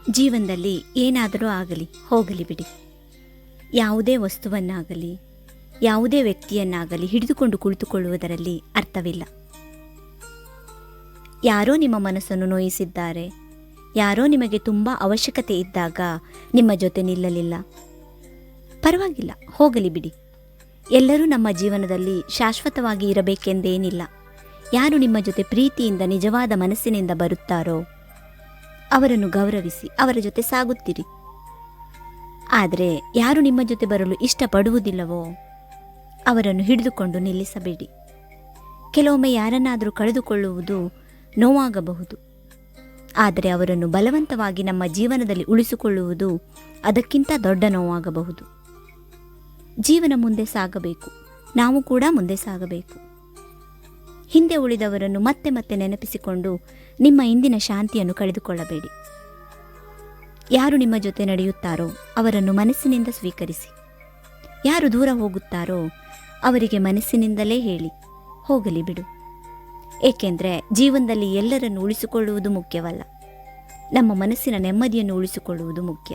ಜೀವನದಲ್ಲಿ ಏನಾದರೂ ಆಗಲಿ ಹೋಗಲಿ ಬಿಡಿ. ಯಾವುದೇ ವಸ್ತುವನ್ನಾಗಲಿ ಯಾವುದೇ ವ್ಯಕ್ತಿಯನ್ನಾಗಲಿ ಹಿಡಿದುಕೊಂಡು ಕುಳಿತುಕೊಳ್ಳುವುದರಲ್ಲಿ ಅರ್ಥವಿಲ್ಲ. ಯಾರೋ ನಿಮ್ಮ ಮನಸ್ಸನ್ನು ನೋಯಿಸಿದ್ದಾರೆ, ಯಾರೋ ನಿಮಗೆ ತುಂಬ ಅವಶ್ಯಕತೆ ಇದ್ದಾಗ ನಿಮ್ಮ ಜೊತೆ ನಿಲ್ಲಲಿಲ್ಲ. ಪರವಾಗಿಲ್ಲ, ಹೋಗಲಿ ಬಿಡಿ. ಎಲ್ಲರೂ ನಮ್ಮ ಜೀವನದಲ್ಲಿ ಶಾಶ್ವತವಾಗಿ ಇರಬೇಕೆಂದೇನಿಲ್ಲ. ಯಾರು ನಿಮ್ಮ ಜೊತೆ ಪ್ರೀತಿಯಿಂದ ನಿಜವಾದ ಮನಸ್ಸಿನಿಂದ ಬರುತ್ತಾರೋ ಅವರನ್ನು ಗೌರವಿಸಿ ಅವರ ಜೊತೆ ಸಾಗುತ್ತೀರಿ. ಆದರೆ ಯಾರು ನಿಮ್ಮ ಜೊತೆ ಬರಲು ಇಷ್ಟಪಡುವುದಿಲ್ಲವೋ ಅವರನ್ನು ಹಿಡಿದುಕೊಂಡು ನಿಲ್ಲಿಸಬೇಡಿ. ಕೆಲವೊಮ್ಮೆ ಯಾರನ್ನಾದರೂ ಕಳೆದುಕೊಳ್ಳುವುದು ನೋವಾಗಬಹುದು, ಆದರೆ ಅವರನ್ನು ಬಲವಂತವಾಗಿ ನಮ್ಮ ಜೀವನದಲ್ಲಿ ಉಳಿಸಿಕೊಳ್ಳುವುದು ಅದಕ್ಕಿಂತ ದೊಡ್ಡ ನೋವಾಗಬಹುದು. ಜೀವನ ಮುಂದೆ ಸಾಗಬೇಕು, ನಾವು ಕೂಡ ಮುಂದೆ ಸಾಗಬೇಕು. ಹಿಂದೆ ಉಳಿದವರನ್ನು ಮತ್ತೆ ಮತ್ತೆ ನೆನಪಿಸಿಕೊಂಡು ನಿಮ್ಮ ಇಂದಿನ ಶಾಂತಿಯನ್ನು ಕಳೆದುಕೊಳ್ಳಬೇಡಿ. ಯಾರು ನಿಮ್ಮ ಜೊತೆ ನಡೆಯುತ್ತಾರೋ ಅವರನ್ನು ಮನಸ್ಸಿನಿಂದ ಸ್ವೀಕರಿಸಿ. ಯಾರು ದೂರ ಹೋಗುತ್ತಾರೋ ಅವರಿಗೆ ಮನಸ್ಸಿನಿಂದಲೇ ಹೇಳಿ, ಹೋಗಲಿ ಬಿಡು. ಏಕೆಂದರೆ ಜೀವನದಲ್ಲಿ ಎಲ್ಲರನ್ನು ಉಳಿಸಿಕೊಳ್ಳುವುದು ಮುಖ್ಯವಲ್ಲ, ನಮ್ಮ ಮನಸ್ಸಿನ ನೆಮ್ಮದಿಯನ್ನು ಉಳಿಸಿಕೊಳ್ಳುವುದು ಮುಖ್ಯ.